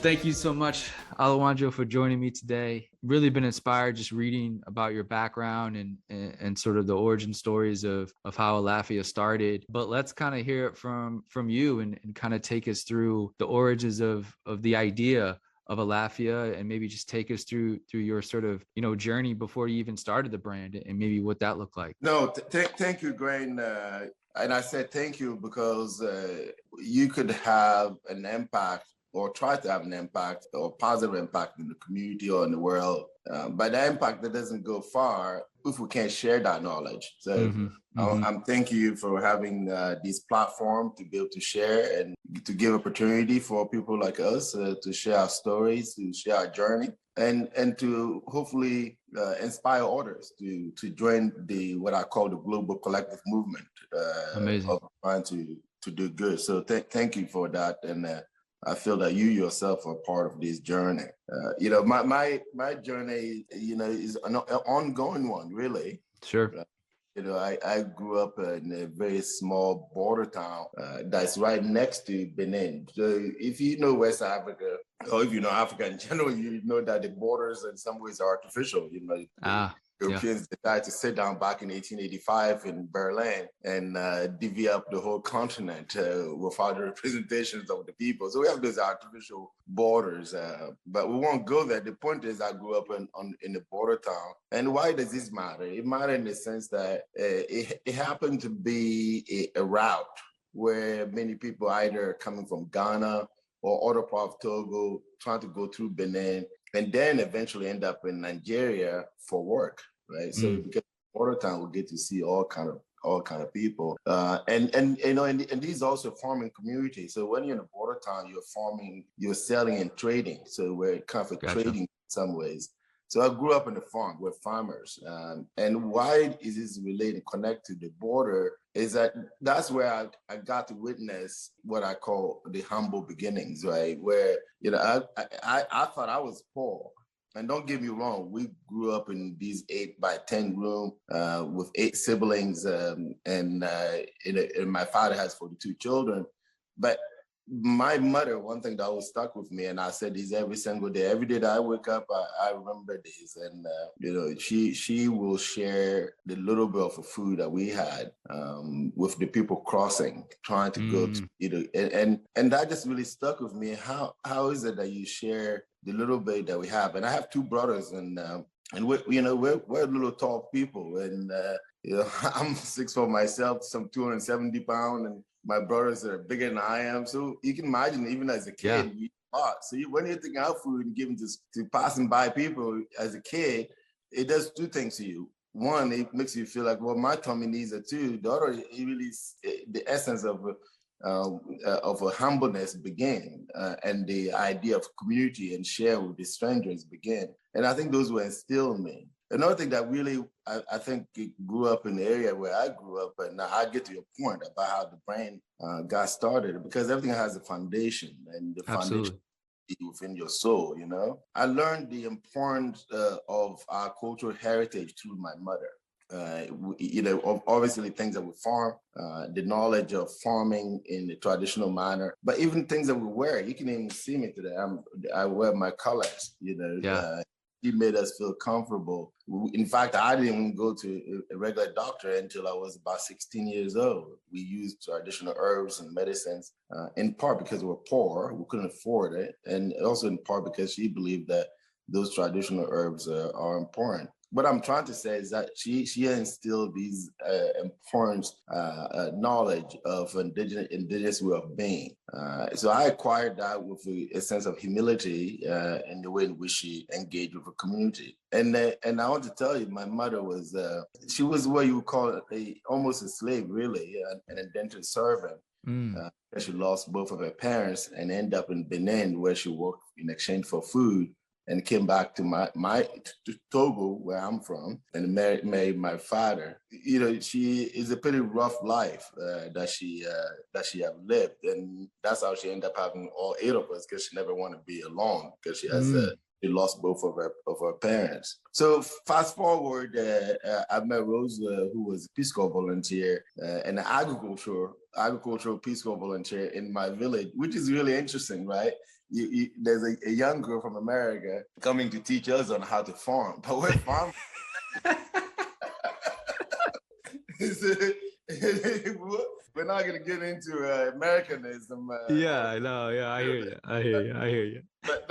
Thank you so much, Olowo-n'djo, for joining me today. Really been inspired just reading about your background and sort of the origin stories of how Alaffia started. But let's kind of hear it from you and kind of take us through the origins of the idea of Alaffia, and maybe just take us through your sort of journey before you even started the brand, and maybe what that looked like. No, thank you, Grain. And I said thank you because you could have an impact or try to have an impact or positive impact in the community or in the world. But the impact that doesn't go far if we can't share that knowledge. So I'm thank you for having this platform to be able to share and to give opportunity for people like us to share our stories, to share our journey, and to hopefully inspire others to join what I call the global collective movement of trying to do good. So thank you for that, and I feel that you yourself are part of this journey. My journey, is an ongoing one, really. Sure. I grew up in a very small border town that's right next to Benin. So if you know West Africa, or if you know Africa in general, you know that the borders in some ways are artificial. Europeans decided to sit down back in 1885 in Berlin and divvy up the whole continent without the representations of the people. So we have those artificial borders, but we won't go there. The point is, I grew up in the border town. And why does this matter? It matters in the sense that it happened to be a route where many people either coming from Ghana or other part of Togo trying to go through Benin, and then eventually end up in Nigeria for work, right? So because border town, we get to see all kind of people, and these also farming communities. So when you're in a border town, you're selling and trading. So we're kind of trading in some ways. So I grew up in a farm. We're farmers, and why is this related, connect to the border? Is that's where I got to witness what I call the humble beginnings, right? Where I thought I was poor. And don't get me wrong, we grew up in these 8x10 room with 8 siblings, and my father has 42 children. But my mother, one thing that always stuck with me, and I said this every single day, every day that I wake up, I remember this. And she will share the little bit of food that we had with the people crossing, trying to go to and that just really stuck with me. How is it that you share the little bit that we have? And I have 2 brothers, and we're little tall people, and I'm 6'4" myself, some 270 pounds, and my brothers are bigger than I am. So you can imagine, even as a kid, we fought. So when you're taking out food and giving to passing by people as a kid, it does 2 things to you. One, it makes you feel like, well, my tummy needs it too. The other, it really, the essence of a humbleness began, and the idea of community and share with the strangers began. And I think those were instilled in me. Another thing that really, I think it grew up in the area where I grew up, and now I get to your point about how the brand got started, because everything has a foundation, and the foundation within your soul, I learned the importance of our cultural heritage through my mother. Obviously things that we farm, the knowledge of farming in the traditional manner, but even things that we wear. You can even see me today. I wear my colors, He made us feel comfortable. In fact, I didn't even go to a regular doctor until I was about 16 years old. We used traditional herbs and medicines, in part because we were poor, we couldn't afford it, and also in part because she believed that those traditional herbs are important. What I'm trying to say is that she instilled these important knowledge of indigenous way of being. So I acquired that with a sense of humility in the way in which she engaged with the community. And I want to tell you, my mother was she was what you would call almost a slave, really, an indentured servant. She lost both of her parents and ended up in Benin, where she worked in exchange for food, and came back to to Togo, where I'm from, and married my father. She is a pretty rough life that she have lived, and that's how she ended up having all 8 of us, because she never wanted to be alone, because she has she lost both of her parents. So fast forward, I met Rose, who was a Peace Corps volunteer and an agricultural Peace Corps volunteer in my village, which is really interesting, right? there's a young girl from America coming to teach us on how to farm, but we're farmers. We're not going to get into Americanism. Yeah, I know. Yeah, I hear you. I hear you. I hear you. But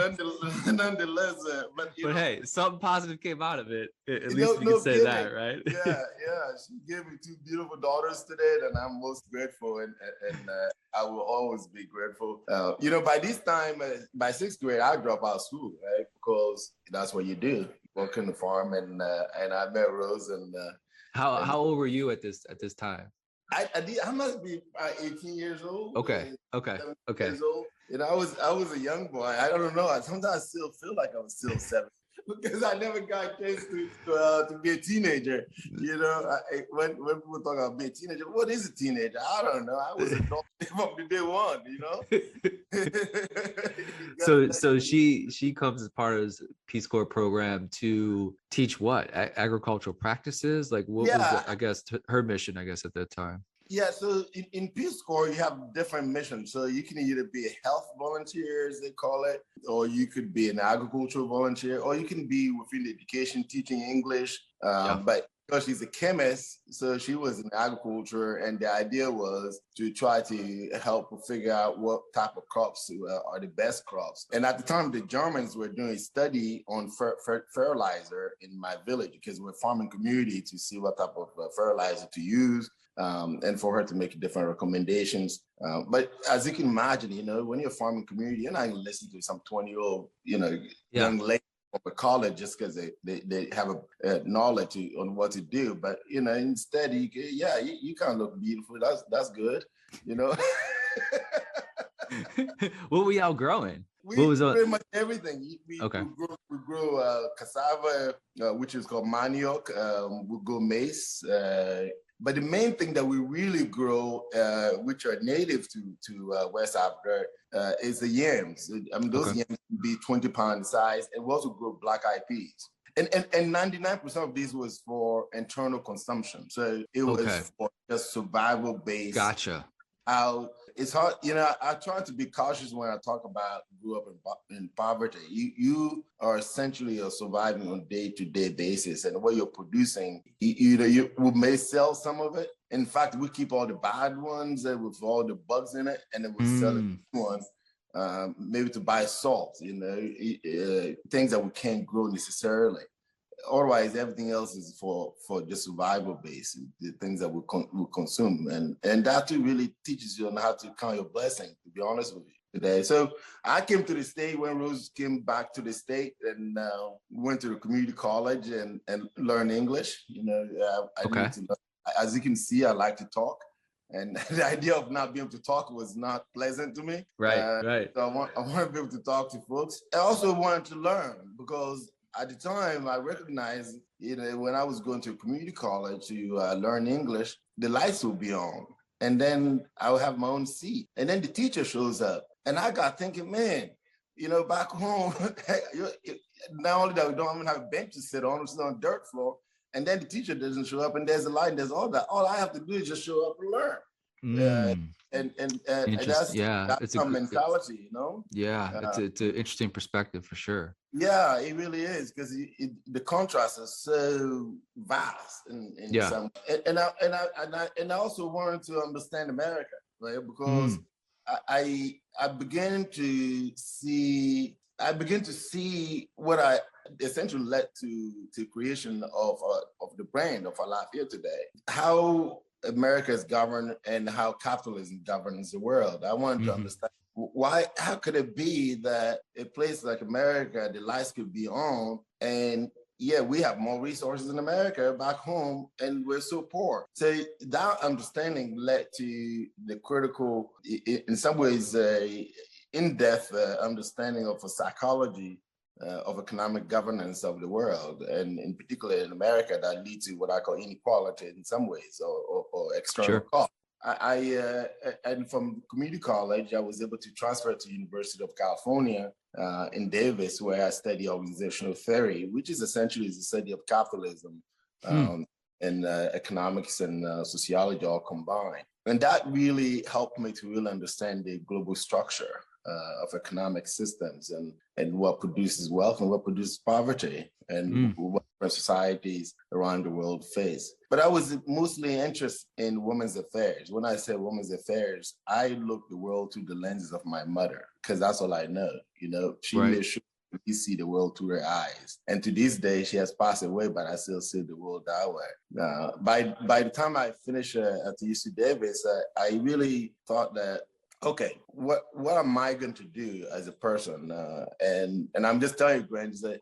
nonetheless, but hey, something positive came out of it. At least we no can say kidding. that, right? Yeah. She gave me 2 beautiful daughters today, and I'm most grateful, and I will always be grateful. By this time, by 6th grade, I drop out of school, right? Because that's what you do. You work in the farm, and I met Rose, and how old were you at this time? I must be about 18 years old. Okay. Years old. I was a young boy. I don't know. Sometimes I still feel like I was still 7 because I never got a chance to be a teenager. When people talk about being a teenager, what is a teenager? I don't know. I was adult from the day one. So she comes as part of this Peace Corps program to teach what agricultural practices. Like what was I guess her mission? I guess at that time. Yeah, so in Peace Corps, you have different missions. So you can either be a health volunteer, as they call it, or you could be an agricultural volunteer, or you can be within education, teaching English. But because she's a chemist, so she was in agriculture, and the idea was to try to help figure out what type of crops are the best crops. And at the time, the Germans were doing a study on fertilizer in my village because we're a farming community to see what type of fertilizer to use. And for her to make different recommendations. But as you can imagine, when you're a farming community, you're not going to listen to some 20-year-old, young lady from a college just because they have a knowledge on what to do. But, instead, you kind of look beautiful. That's good, What were y'all growing? We pretty much everything. We grow cassava, which is called manioc. We grow maize. But the main thing that we really grow, which are native to West Africa, is the yams. I mean, those yams can be 20-pound size, and we also grow black-eyed peas. And 99% of these was for internal consumption. So it was for just survival-based. Gotcha. It's hard, I try to be cautious when I talk about grew up in poverty. You are essentially surviving on a day-to-day basis, and what you're producing, you may sell some of it. In fact, we keep all the bad ones with all the bugs in it, and then we sell the good ones, maybe to buy salt, things that we can't grow necessarily. Otherwise, everything else is for just survival base, the things that we consume. And that too really teaches you on how to count your blessing, to be honest with you today. So I came to the state when Rose came back to the state, and went to the community college and learned English. I need to learn. As you can see, I like to talk. And the idea of not being able to talk was not pleasant to me. Right. So I want to be able to talk to folks. I also wanted to learn because at the time, I recognized, when I was going to community college to learn English, the lights would be on. And then I would have my own seat. And then the teacher shows up. And I got thinking, man, back home, not only that we don't even have a bench to sit on, it's on dirt floor. And then the teacher doesn't show up, and there's a light, and there's all that. All I have to do is just show up and learn. And that's my mentality, Yeah, it's an interesting perspective for sure. Yeah, it really is, because the contrast is so vast in some. And I also wanted to understand America, right? Because I began to see what I essentially led to creation of the brand of Alaffia today. How America is governed and how capitalism governs the world. I wanted to understand how could it be that a place like America, the lights could be on, and we have more resources in America back home, and we're so poor. So that understanding led to the critical, in some ways, in-depth understanding of a psychology of economic governance of the world, and in particular in America, that leads to what I call inequality in some ways, or external cost. And from community college, I was able to transfer to University of California in Davis, where I study organizational theory, which is essentially the study of capitalism and economics and sociology all combined. And that really helped me to really understand the global structure of economic systems and what produces wealth and what produces poverty and what societies around the world face. But I was mostly interested in women's affairs. When I say women's affairs, I look the world through the lenses of my mother, because that's all I know. She made sure we see the world through her eyes. And to this day, she has passed away, but I still see the world that way. By the time I finished at UC Davis, I really thought that, okay, what am I going to do as a person? And I'm just telling you, Grant, is that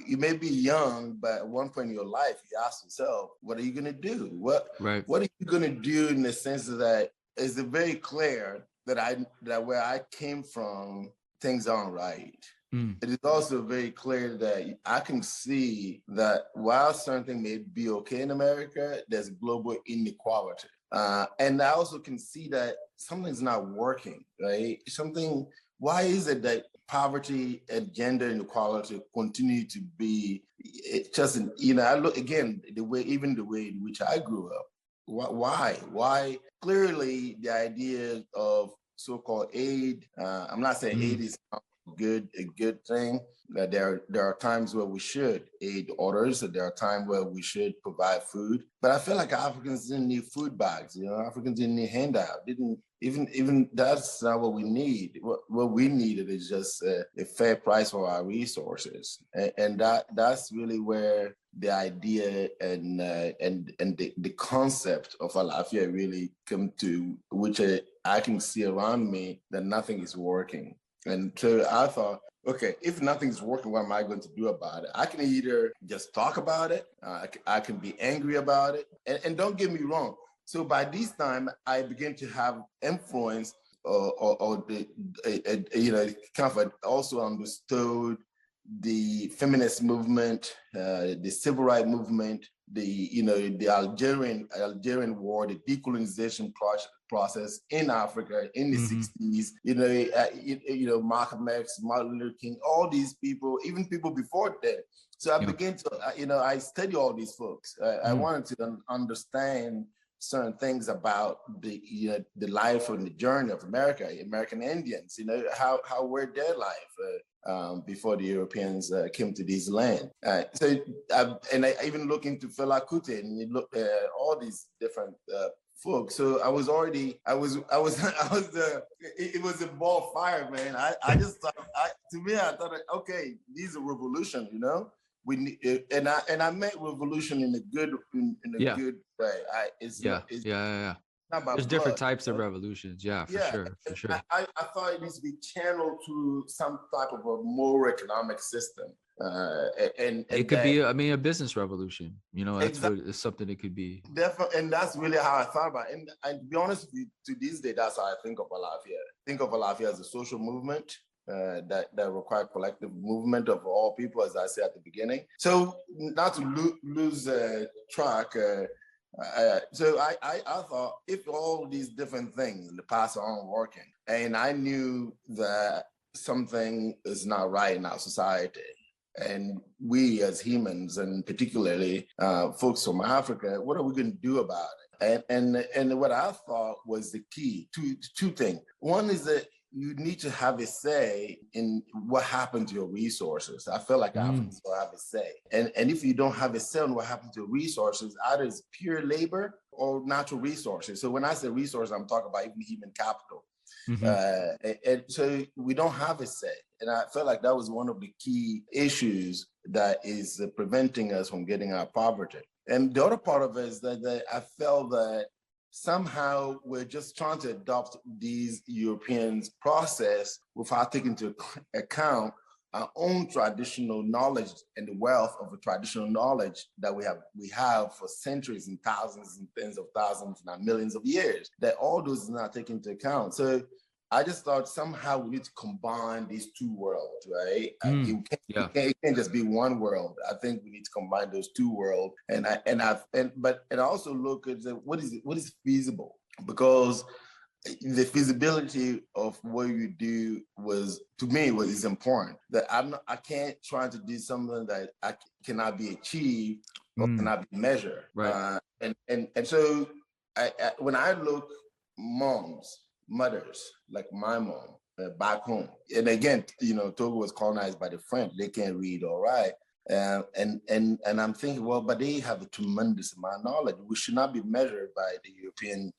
you may be young, but at one point in your life, you ask yourself, what are you going to do? What are you going to do, in the sense that it's very clear that where I came from, things aren't right. It is also very clear that I can see that while something may be okay in America, there's global inequality. And I also can see that something's not working, right? Why is it that poverty and gender inequality continue to be just, I look again, the way in which I grew up. Why? Clearly, the idea of so-called aid, I'm not saying aid is a good thing. There are times where we should aid others. There are times where we should provide food. But I feel like Africans didn't need food bags. Africans didn't need handout. Even that's not what we need. What we needed is just a fair price for our resources, and that's really where the idea and the concept of Alaffia really come to, which I can see around me that nothing is working. And so I thought, okay, if nothing's working, what am I going to do about it? I can either just talk about it, I can be angry about it, and don't get me wrong. So by this time, I began to have influence, or kind of also understood the feminist movement, the civil rights movement, the Algerian war, the decolonization process in Africa in the 60s, Malcolm X, Martin Luther King, all these people, even people before that. So I began to, I study all these folks. I wanted to understand certain things about the life and the journey of American Indians, how were their life before the Europeans came to this land. I even look into Fela Kuti, and you look at all these different folks. So it was a ball of fire, man. I just thought, I thought, okay, this is a revolution, We need, and I meant revolution in a good good way. It's not There's different types of revolutions. For sure. I thought it needs to be channeled to some type of a more economic system. And it could be, a business revolution. That's exactly what it's something it could be. Definitely, and that's really how I thought about it. And to be honest with you, to this day, that's how I think of Alaffia. Think of Alaffia as a social movement. That require collective movement of all people, as I said at the beginning. So not to lose track. So I thought, if all these different things in the past aren't working, and I knew that something is not right in our society, and we as humans, and particularly folks from Africa, what are we going to do about it? And what I thought was the key to two things. One is that you need to have a say in what happened to your resources. I feel like Africans don't have a say. And if you don't have a say on what happened to your resources, either it's pure labor or natural resources. So when I say resources, I'm talking about even human capital. And so we don't have a say. And I felt like that was one of the key issues that is preventing us from getting out of poverty. And the other part of it is that I felt that somehow we're just trying to adopt these Europeans' process without taking into account our own traditional knowledge and the wealth of the traditional knowledge that we have for centuries and thousands and tens of thousands and millions of years, that all those is not taken into account. So I just thought somehow we need to combine these two worlds, right? It can't just be one world. I think we need to combine those two worlds. But I also look at what is feasible, because the feasibility of what you do is important. That I can't try to do something that cannot be achieved or cannot be measured. Right. And so when I look mothers like my mom, back home. And again, Togo was colonized by the French. They can't read or write. And I'm thinking, well, but they have a tremendous amount of knowledge. We should not be measured by the European,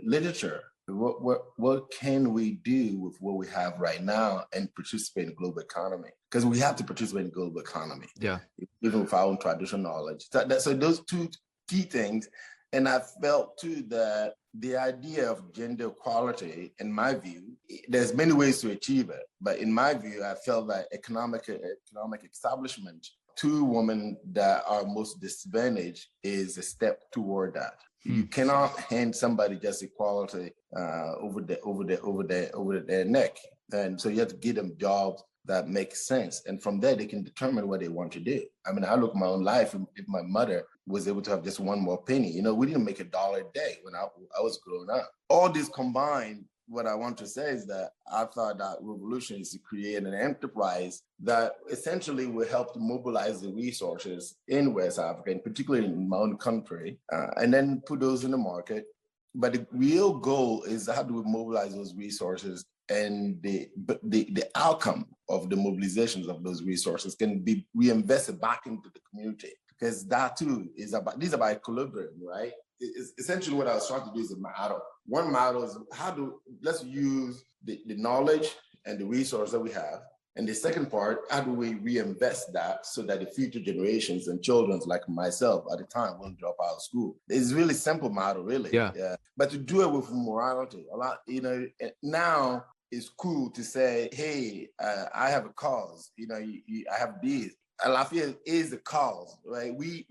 literature. What can we do with what we have right now and participate in the global economy? Because we have to participate in the global economy. Yeah. Even with our own traditional knowledge. So those two key things. And I felt too that the idea of gender equality, in my view, there's many ways to achieve it. But in my view, I felt that economic establishment to women that are most disadvantaged is a step toward that. You cannot hand somebody just equality over their neck. And so you have to give them jobs that make sense. And from there, they can determine what they want to do. I mean, I look at my own life, and if my mother was able to have just one more penny, we didn't make $1 a day when I was growing up. All this combined, what I want to say is that I thought that revolution is to create an enterprise that essentially will help to mobilize the resources in West Africa, and particularly in my own country, and then put those in the market. But the real goal is how do we mobilize those resources, and the outcome of the mobilizations of those resources can be reinvested back into the community, because that too is about equilibrium, right? It's essentially what I was trying to do is a model. One model is let's use the knowledge and the resource that we have. And the second part, how do we reinvest that so that the future generations and children like myself at the time won't drop out of school? It's really simple model, really. Yeah. But to do it with morality, now it's cool to say, hey, I have a cause. I have these. Alaffia is the cause, right? We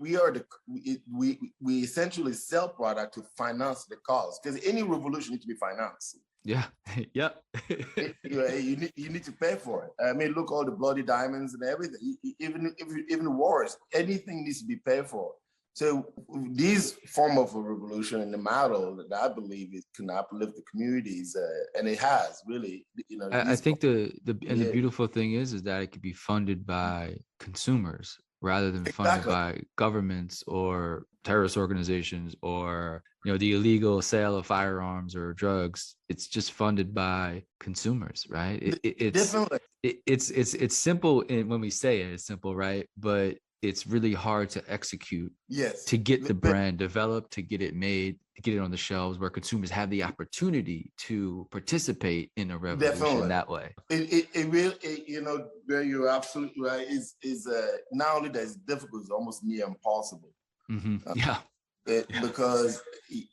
essentially sell product to finance the cause, because any revolution needs to be financed. Yeah. Yep. You need to pay for it. I mean, look, all the bloody diamonds and everything. Even wars, anything needs to be paid for. So this form of a revolution and the model that I believe it can uplift the communities, and it has really. I think the beautiful thing is that it could be funded by consumers rather than funded by governments or terrorist organizations or the illegal sale of firearms or drugs. It's just funded by consumers, right? It's simple when we say it. It's simple, right? But it's really hard to execute. Yes. To get the brand developed, to get it made, to get it on the shelves where consumers have the opportunity to participate in a revolution that way. It really, where you're absolutely right, is not only that it's difficult, it's almost near impossible. Yeah. Because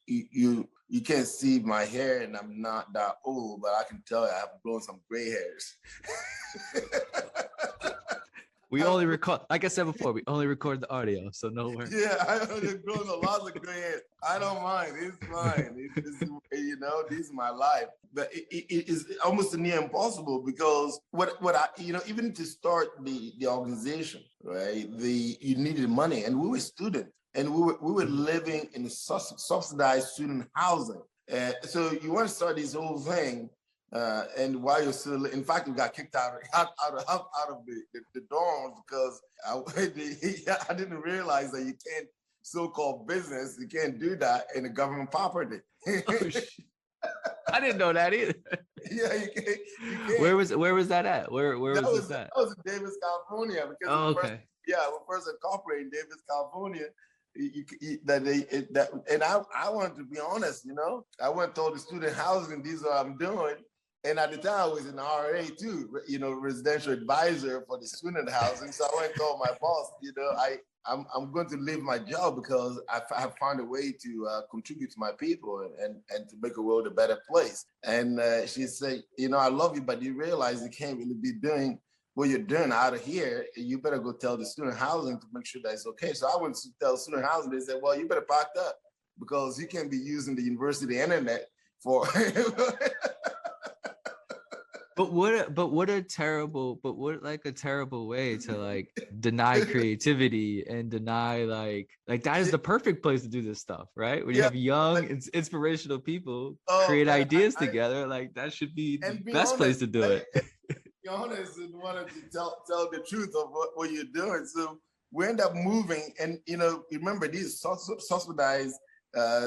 you can't see my hair, and I'm not that old, but I can tell you I have grown some gray hairs. We only record, like I said before, we only record the audio, so no worries. Yeah, I have grown a lot of gray hairs. I don't mind. It's fine. This is my life. But it is almost near impossible, because what I, even to start the organization, right? You needed money, and we were students, and we were living in subsidized student housing. So you want to start this whole thing. And while you're still, in fact, we got kicked out of the dorms because I didn't realize that you can't so-called business, you can't do that in a government property. I didn't know that either. Yeah, you can't. Where was that at? Where was that? That was in Davis, California. Because we first incorporated in Davis, California. And I wanted to be honest, I went and told the student housing, these are what I'm doing. And at the time, I was an RA too, residential advisor for the student housing. So I went and told my boss, I'm going to leave my job because I have found a way to contribute to my people and to make the world a better place. And she said, I love you, but you realize you can't really be doing what you're doing out of here. You better go tell the student housing to make sure that it's okay. So I went to tell student housing. They said, well, you better pack up because you can't be using the university internet for... But what a terrible way to deny creativity and deny like that is the perfect place to do this stuff, right? When you have young, inspirational people create ideas together, that should be the best place to do it. Be honest and wanted to tell the truth of what you're doing. So we end up moving, and remember these subsidized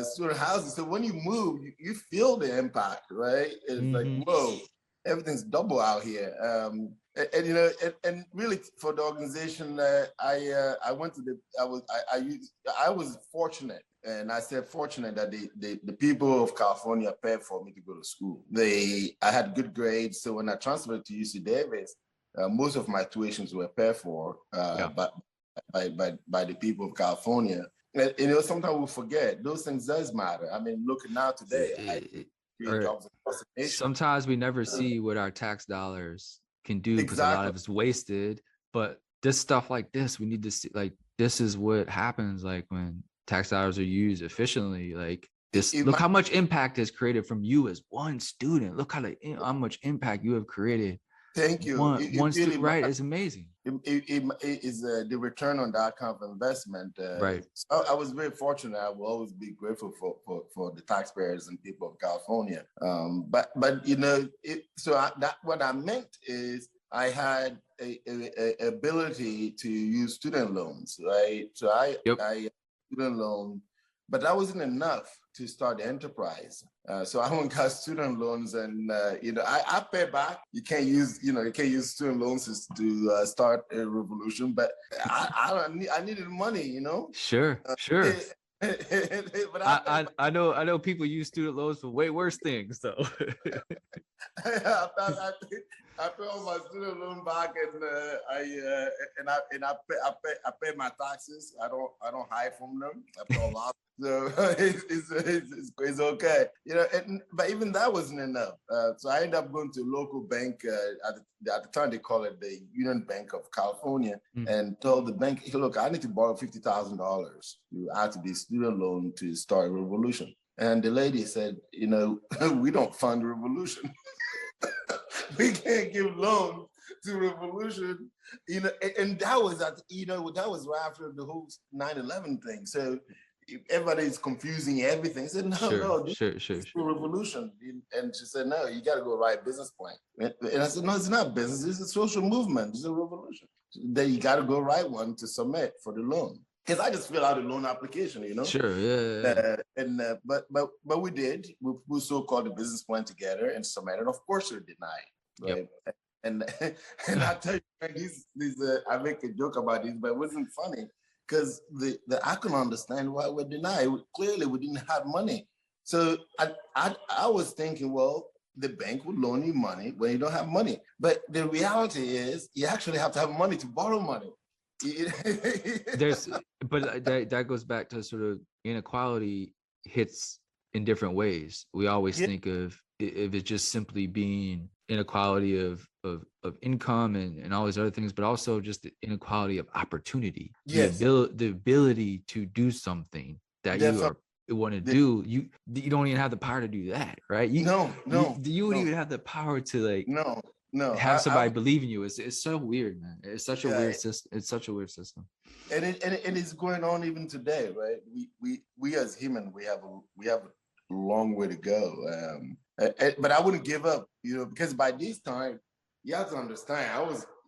student houses. So when you move, you feel the impact, right? It's like, whoa. everything's double out here. And really for the organization, I went to I was fortunate, and I said fortunate that the people of California paid for me to go to school. I had good grades, so when I transferred to UC Davis, most of my tuitions were paid for by the people of California. And, sometimes we forget those things does matter. I mean, looking now today, sometimes we never see what our tax dollars can do because a lot of it's wasted. But this stuff like this, we need to see, like, this is what happens like when tax dollars are used efficiently. Like this, look how much impact is created from you as one student. Look how much impact you have created. Thank you. One student, right? It's amazing. It is the return on that kind of investment. Right. So I was very fortunate. I will always be grateful for the taxpayers and people of California. But what I meant is I had a ability to use student loans, right? So I student loan, but that wasn't enough to start the enterprise. So I went and got student loans, and I pay back. You can't use student loans to start a revolution, but I needed money, Sure. But I know people use student loans for way worse things, though. I pay all my student loan back, and I pay my taxes. I don't hide from them. I pay a lot, so it's okay. But even that wasn't enough. So I ended up going to a local bank. At the time they call it the Union Bank of California, and told the bank, hey, look, I need to borrow $50,000 to add to the student loan to start a revolution. And the lady said, we don't fund revolution. We can't give loans to revolution, and that was that was right after the whole 9/11 thing. So everybody's confusing everything. I said, no, this is a revolution. And she said, no, you got to go write a business plan. And I said, no, it's not business. It's a social movement. It's a revolution. Then you got to go write one to submit for the loan. Because I just fill out a loan application, Sure, yeah. But we did. We so-called the business plan together and submitted. Of course, they're denied. Right. Yep. And I tell you, I make a joke about this, but it wasn't funny because I couldn't understand why we're denied. Clearly, we didn't have money. So I was thinking, well, the bank would loan you money when you don't have money. But the reality is, you actually have to have money to borrow money. But that goes back to sort of inequality hits in different ways. We always think of if it's just simply being inequality of income and all these other things, but also just the inequality of opportunity. Yes. The ability to do something that you want to do. You don't even have the power to do that, right? You wouldn't even have the power to have somebody believe in you. It's so weird, man. It's such a weird system. It's such a weird system. And it's going on even today, right? We as humans, we have a long way to go. But I wouldn't give up, because by this time, you have to understand,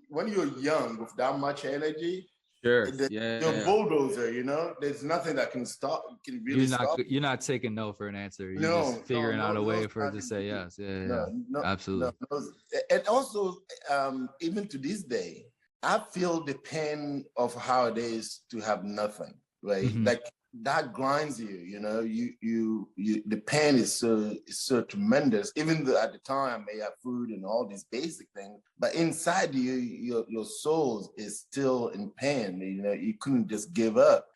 when you're young with that much energy, sure, you're a bulldozer, there's nothing that can stop, You're not taking no for an answer. You're just figuring out a way for it to say yes. Absolutely. And also, even to this day, I feel the pain of how it is to have nothing, right? Mm-hmm. Like, that grinds you, the pain is so tremendous. Even though at the time I may have food and all these basic things, but inside your soul is still in pain. You couldn't just give up.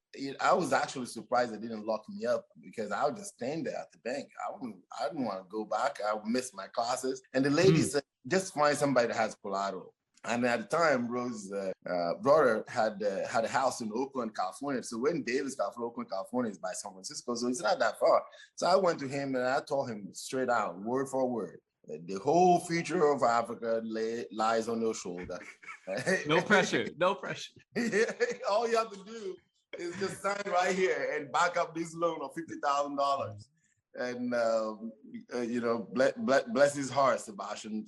I was actually surprised they didn't lock me up, because I would just stand there at the bank. I didn't want to go back. I would miss my classes. And the lady said, just find somebody that has collateral. And at the time, Rose's brother had a house in Oakland, California. So when Davis, Oakland, California is by San Francisco, so it's not that far. So I went to him and I told him straight out, word for word, the whole future of Africa lies on your shoulder. No pressure. All you have to do is just sign right here and back up this loan of $50,000. And bless his heart, Sebastian.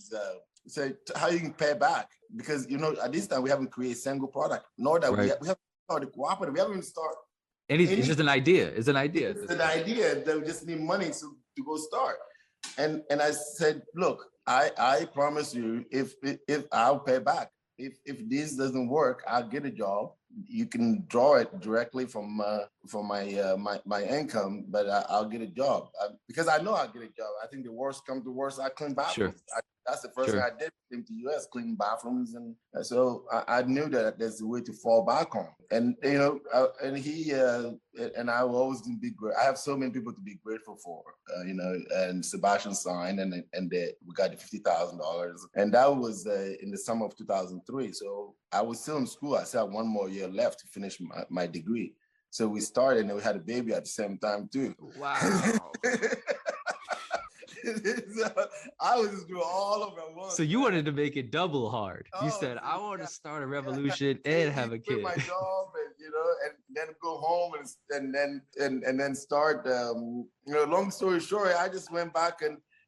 So how you can pay back, because at this time we haven't created a single product, nor that we haven't started cooperative. We haven't even started anything. It's just an idea. It's an idea. It's an idea that we just need money to go start. And I said, look, I promise you, if I'll pay back. If this doesn't work, I'll get a job. You can draw it directly from my income, but I'll get a job because I know I'll get a job. I think the worst comes to worst, I clean Sure. bathrooms. That's the first thing I did. Came to the US, clean bathrooms, and so I knew that there's a way to fall back on. And and he and I will always be great. I have so many people to be grateful for. And Sebastian signed, and we got the $50,000, and that was in the summer of 2003. So I was still in school. I still had one more year left to finish my degree. So we started, and we had a baby at the same time too. Wow. So I was just doing all of it once. So you wanted to make it double hard. You Oh, said, I want to start a revolution yeah. and have a Quit kid. my job, and then go home and then start. Long story short, I just went back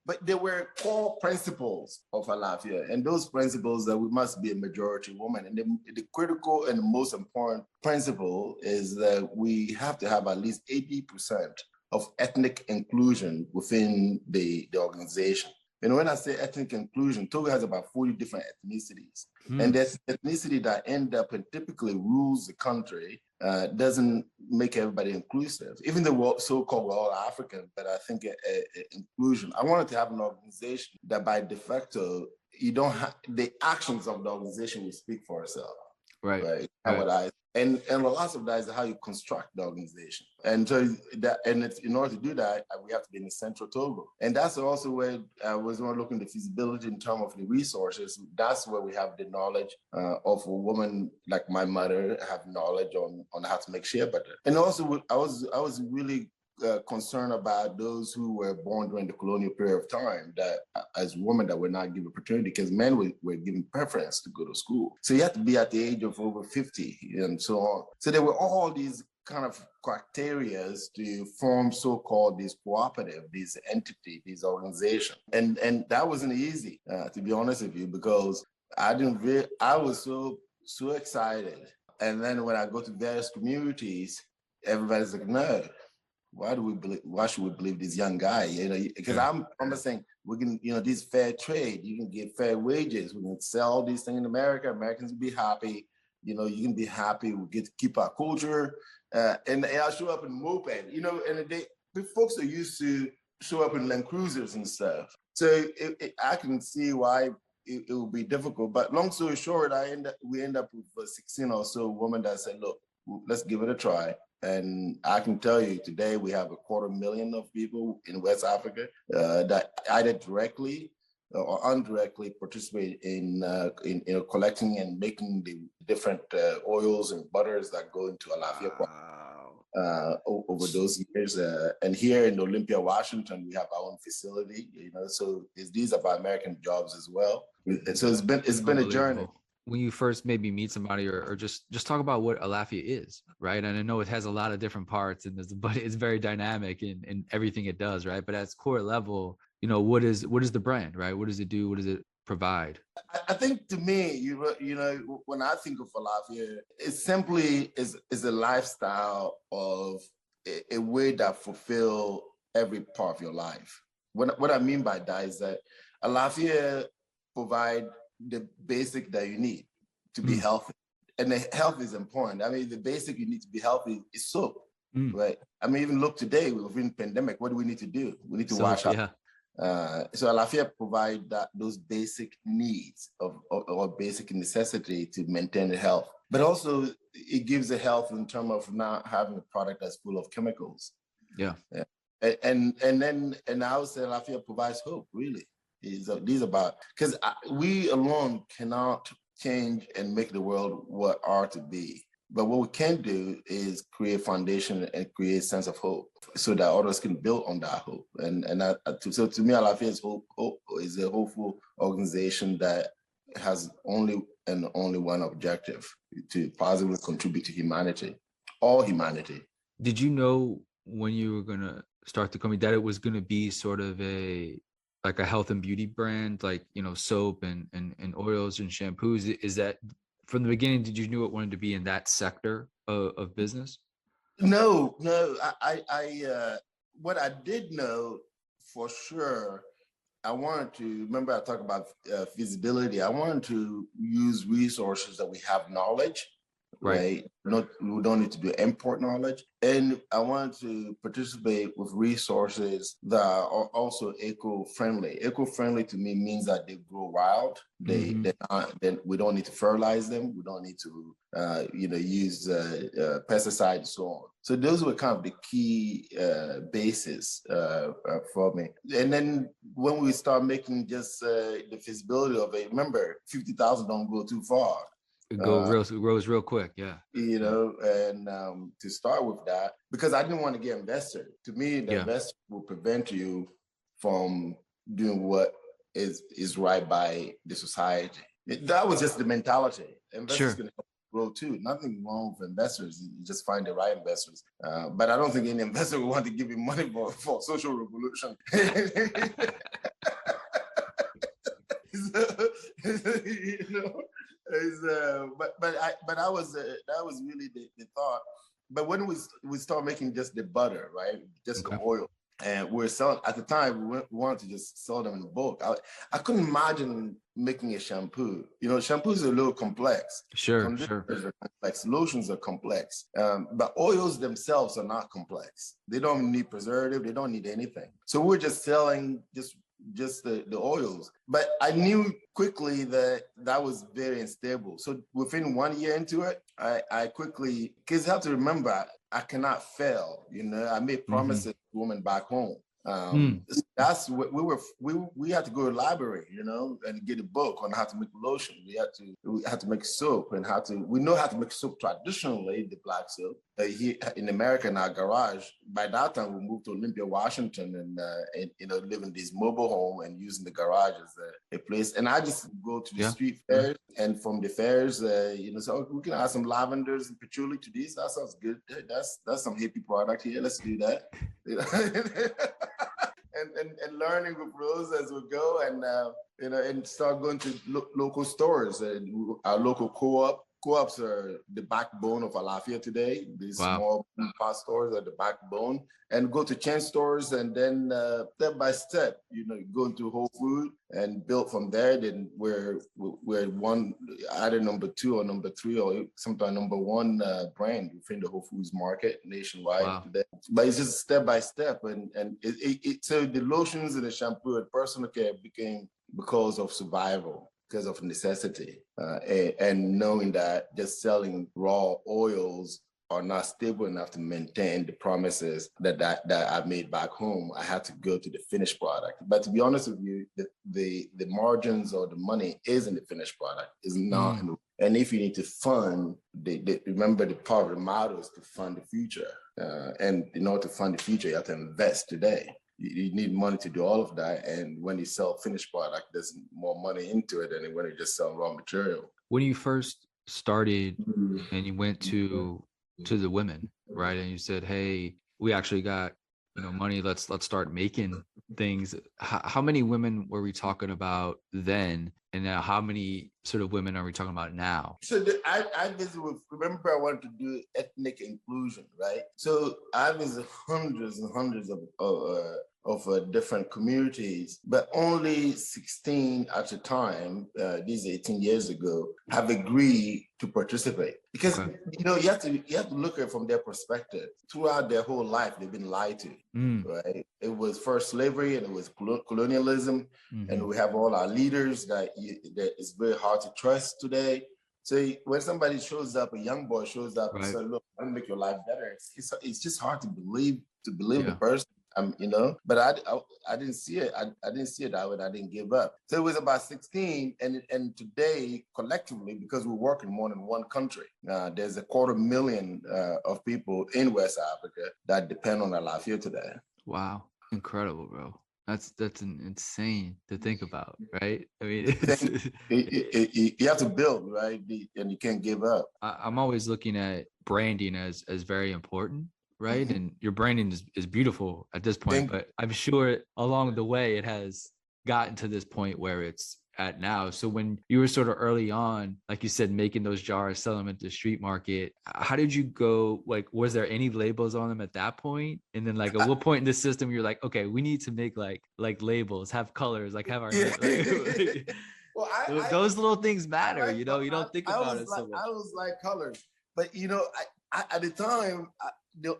but there were core principles of Alaffia, and those principles that we must be a majority woman. And the critical and most important principle is that we have to have at least 80% of ethnic inclusion within the organization. And when I say ethnic inclusion, Togo has about 40 different ethnicities. And there's ethnicity that end up and typically rules the country, doesn't make everybody inclusive. Even though we're so-called we're all African, but I think inclusion. I wanted to have an organization that by de facto, you don't have the actions of the organization will speak for itself. Right. And a lot of that is how you construct the organization. And so it's in order to do that, we have to be in the central Togo. And that's also where I was looking at the feasibility in terms of the resources. That's where we have the knowledge of a woman like my mother have knowledge on how to make shea butter. And also I was really concerned about those who were born during the colonial period of time, that as women that were not given opportunity, because men were given preference to go to school. So you have to be at the age of over 50 and so on. So there were all these kind of criteria to form so-called these cooperative, these entity, these organizations. And that wasn't easy, to be honest with you, because I was so excited. And then when I go to various communities, everybody's like, no. Why should we believe this young guy? Because I'm saying we can, this fair trade, you can get fair wages, we can sell these things in America, Americans will be happy, you can be happy, we get to keep our culture, and I'll show up in moped, and the folks are used to show up in Land Cruisers and stuff. So I can see why it will be difficult, but long story short, we end up with 16 or so women that said, look, let's give it a try. And I can tell you today we have 250,000 of people in West Africa that either directly or indirectly participate in collecting and making the different oils and butters that go into Alaffia. Over those years. And here in Olympia, Washington, we have our own facility, so these are American jobs as well. And so it's been a journey. When you first maybe meet somebody or just talk about what Alaffia is, right? And I know it has a lot of different parts but it's very dynamic in everything it does, right? But at its core level, what is the brand, right? What does it do? What does it provide? I think to me, when I think of Alaffia, it simply is a lifestyle of a way that fulfill every part of your life. What I mean by that is that Alaffia provide the basic that you need to be healthy. And the health is important. I mean, the basic you need to be healthy is soap, right? I mean, even look today, we're in pandemic, what do we need to do? We need to wash up. Yeah. So Alaffia provide those basic needs or basic necessity to maintain the health. But also it gives the health in terms of not having a product that's full of chemicals. Yeah. And I would say Alaffia provides hope, really. These about, because we alone cannot change and make the world what ought to be. But what we can do is create foundation and create sense of hope so that others can build on that hope. So to me, Alaffia is a hopeful organization that has only one objective: to positively contribute to humanity, all humanity. Did you know when you were going to start the company that it was going to be sort of a health and beauty brand, like, soap and oils and shampoos? Is that from the beginning, did you knew it wanted to be in that sector of business? No. I what I did know for sure, I wanted to, remember I talked about feasibility. I wanted to use resources that we have knowledge, right? We don't need to do import knowledge. And I wanted to participate with resources that are also eco-friendly. Eco-friendly to me means that they grow wild. Then we don't need to fertilize them. We don't need to, use pesticides and so on. So those were kind of the key basis for me. And then when we start making just the feasibility of it, remember, 50,000 don't go too far. It grows real quick, yeah. And to start with that, because I didn't want to get investor. To me, the investor will prevent you from doing what is right by the society. That was just the mentality. Investors going to grow too. Nothing wrong with investors. You just find the right investors. But I don't think any investor will want to give you money for social revolution. But I was that was really the thought. But when we start making just the butter, right, just the oil, and we're selling at the time, we wanted to just sell them in bulk. I couldn't imagine making a shampoo. Shampoos are a little complex. Conditioners are complex. Lotions are complex. But oils themselves are not complex. They don't need preservative. They don't need anything. So we're just selling just the oils. But I knew quickly that was very unstable. So within 1 year into it, I quickly, because you have to remember, I cannot fail. I made promises to women back home. That's what we had to go to the library, and get a book on how to make lotion. We had to make soap and we know how to make soap traditionally, the black soap. Here in America, in our garage. By that time, we moved to Olympia, Washington, and live in this mobile home and using the garage as a place. And I just go to the street fairs, and from the fairs, so we can add some lavenders and patchouli to this. That sounds good. That's some hippie product here. Let's do that. And learning with Rose as we go, and start going to local stores. Our local co-ops are the backbone of Alaffia today. These small pot stores are the backbone, and go to chain stores, and then step by step, go into Whole Food and build from there. Then we're one, either number 2 or number 3 or sometimes number 1 brand within the Whole Foods market nationwide today. But it's just step by step, and so the lotions and the shampoo and personal care became because of survival, because of necessity, and knowing that just selling raw oils are not stable enough to maintain the promises that I made back home. I had to go to the finished product. But to be honest with you, the margins or the money is in the finished product, is not. And if you need to fund, remember the part of the model is to fund the future. And in order to fund the future, you have to invest today. You need money to do all of that. And when you sell finished product, there's more money into it than when you just sell raw material. When you first started and you went to the women, right? And you said, hey, we actually got, money, let's start making things. How many women were we talking about then? And now how many sort of women are we talking about now? So I visit with, remember I wanted to do ethnic inclusion, right? So I visit hundreds and hundreds of different communities, but only 16 at a time, these 18 years ago, have agreed to participate. Because you have to look at it from their perspective. Throughout their whole life, they've been lied to, right? It was first slavery, and it was colonialism, and we have all our leaders that is very hard to trust today. So when somebody shows up, a young boy shows up and says, "Look, I'm gonna make your life better," it's just hard to believe the person. But I didn't see it. I didn't see it that way. I didn't give up. So it was about 16, and today collectively, because we work in more than one country, there's 250,000 of people in West Africa that depend on Alaffia today. Wow, incredible, bro. That's insane to think about, right? I mean, you have to build, right? And you can't give up. I'm always looking at branding as very important. Right. And your branding is beautiful at this point, but I'm sure along the way it has gotten to this point where it's at now. So when you were sort of early on, like you said, making those jars, selling them at the street market, how did you go? Like, was there any labels on them at that point? And then like at what point in the system you're like, okay, we need to make like labels, have colors, like have our Yeah. like, Well, those little things I matter, like you know, you don't think about it so much. I was like colors, but at the time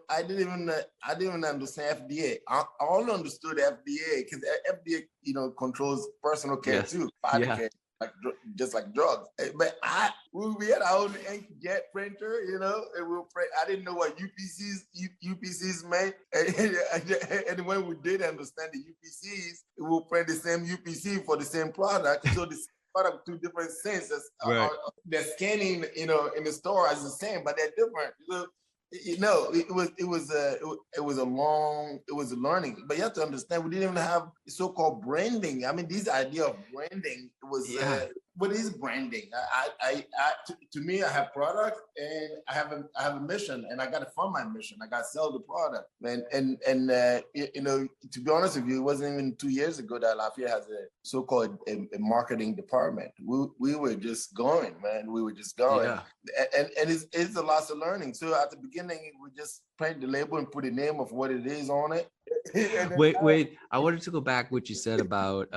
I didn't even understand FDA. I only understood FDA because FDA controls personal care Yes. too, body Yeah. care. Like just like drugs, but we had our own inkjet printer, and I didn't know what UPCs meant, and when we did understand the UPCs, we will print the same UPC for the same product, so the product two different senses. Right. They're scanning, in the store as the same, but they're different. It was a learning, but you have to understand we didn't even have so-called branding. I mean, this idea of branding was what is branding? To me, I have product and I have a mission, and I got to fund my mission. I got to sell the product, and to be honest with you, it wasn't even 2 years ago that Alaffia has a so-called a marketing department. We were just going, man. We were just going, and it's a lot of learning. So at the beginning, we just print the label and put a name of what it is on it. Wait. I wanted to go back what you said about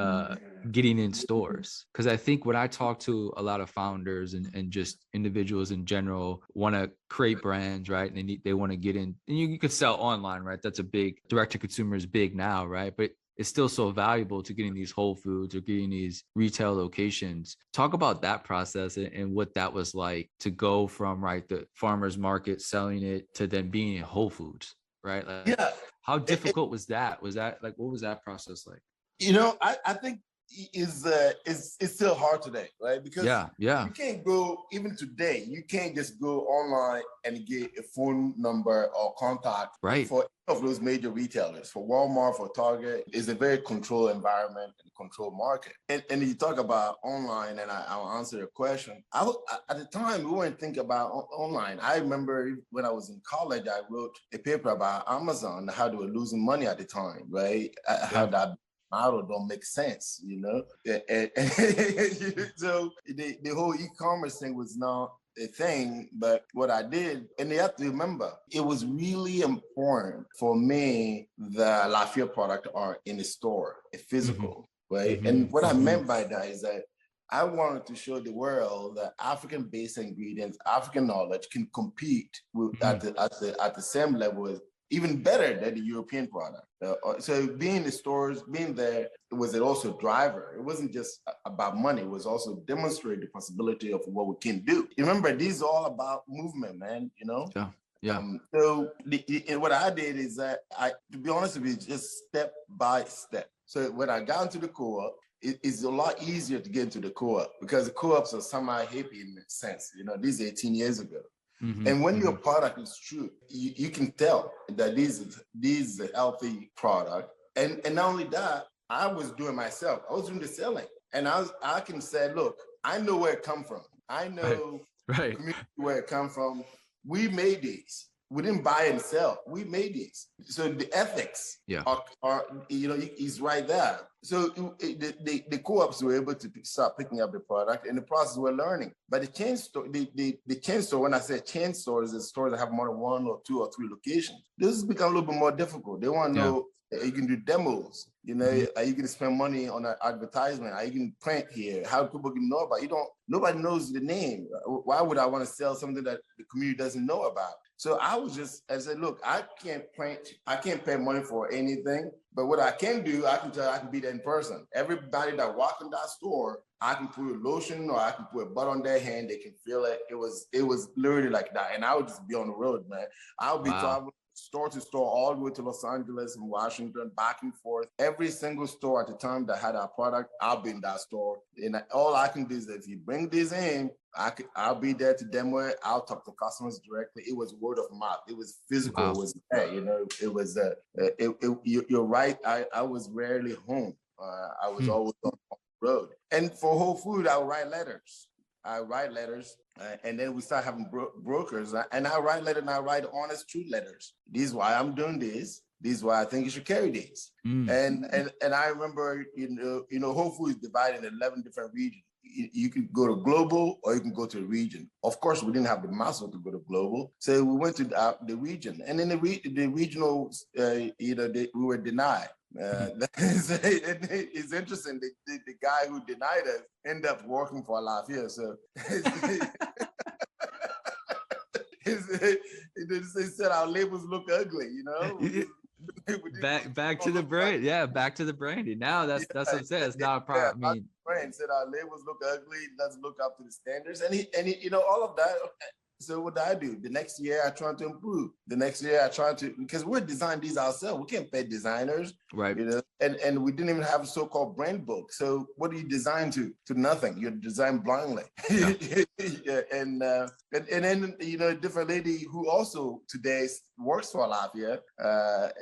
getting in stores, because I think when I talk to a lot of founders and just individuals in general want to create brands, right? And they want to get in, and you could sell online, right? That's a big direct to consumer is big now, right? But it's still so valuable to getting these Whole Foods or getting these retail locations. Talk about that process and what that was like to go from the farmer's market selling it to then being in Whole Foods, right? Like, how difficult was that? Was that like, what was that process like? I think it's still hard today, right? Because you can't go, even today, you can't just go online and get a phone number or contact for any of those major retailers. For Walmart, for Target, it's a very controlled environment and controlled market. And you talk about online, and I'll answer your question. At the time, we weren't thinking about online. I remember when I was in college, I wrote a paper about Amazon, how they were losing money at the time, right? How that model don't make sense, so the whole e-commerce thing was not a thing. But what I did, and you have to remember, it was really important for me the Alaffia product are in the store, a physical, right? And what I meant by that is that I wanted to show the world that African-based ingredients, African knowledge can compete at the same level as, even better than the European product. So being in the stores, being there, it was also a driver. It wasn't just about money. It was also demonstrate the possibility of what we can do. You remember, these are all about movement, man, So what I did is that to be honest with you, just step by step. So when I got into the co-op, it's a lot easier to get into the co-op because the co-ops are somehow hippie in a sense. This is 18 years ago. And when your product is true, you can tell that this is a healthy product. And not only that, I was doing myself. I was doing the selling. And I can say, look, I know where it come from. I know the community where it come from. We made these. We didn't buy and sell. We made these. So the ethics are is right there. So the co-ops were able to start picking up the product, and the process we're learning. But the chain store, the chain store, when I say chain stores, is stores that have more than 1 or 2 or 3 locations. This has become a little bit more difficult. They want to know, you can do demos, are you going to spend money on an advertisement? Are you going to print here? How people can know about it? Nobody knows the name. Why would I want to sell something that the community doesn't know about? So I said, look, I can't pay money for anything, but what I can do, I can be there in person. Everybody that walks in that store, I can put a lotion or I can put a butter on their hand, they can feel it. It was literally like that. And I would just be on the road, man. I would be traveling store to store all the way to Los Angeles and Washington, back and forth. Every single store at the time that had our product, I'll be in that store. And all I can do is, if you bring this in, I'll be there to demo it. I'll talk to customers directly. It was word of mouth. It was physical. Wow. It was it was you're right. I was rarely home. I was always on the road. And for Whole Food, I would write letters. And then we start having brokers, and I write letters, and I write honest, true letters. This is why I'm doing this. This is why I think you should carry these. And I remember, Whole Foods divided in 11 different regions. You could go to global or you can go to the region. Of course, we didn't have the muscle to go to global, so we went to the region. And in the regional, we were denied. It's interesting. The guy who denied us ended up working for Alaffia. So he said our labels look ugly, back to the brand. Yeah, back to the branding. Now that's what I'm saying. It's not a problem. I mean, brand said our labels look ugly. Let's look up to the standards, and he all of that. So what do I do? The next year I try to improve. The next year I try to, because we're designing these ourselves. We can't pay designers, right? And we didn't even have a so-called brand book. So what do you design to? To nothing. You design blindly. Yeah. Yeah. And then a different lady who also today works for Alaffia.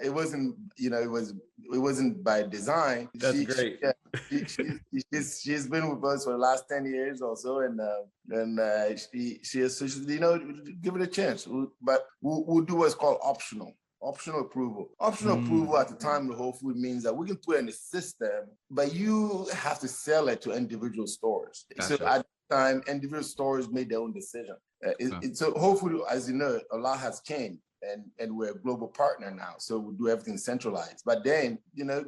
It wasn't by design. That's great. She's been with us for the last 10 years or so, and she's give it a chance. But we'll do what's called optional approval. Approval at the time of the Whole Food means that we can put it in the system, but you have to sell it to individual stores. Gotcha. So at the time, individual stores made their own decision. So Whole Food, as you know, a lot has changed. And we're a global partner now, so we do everything centralized. But then,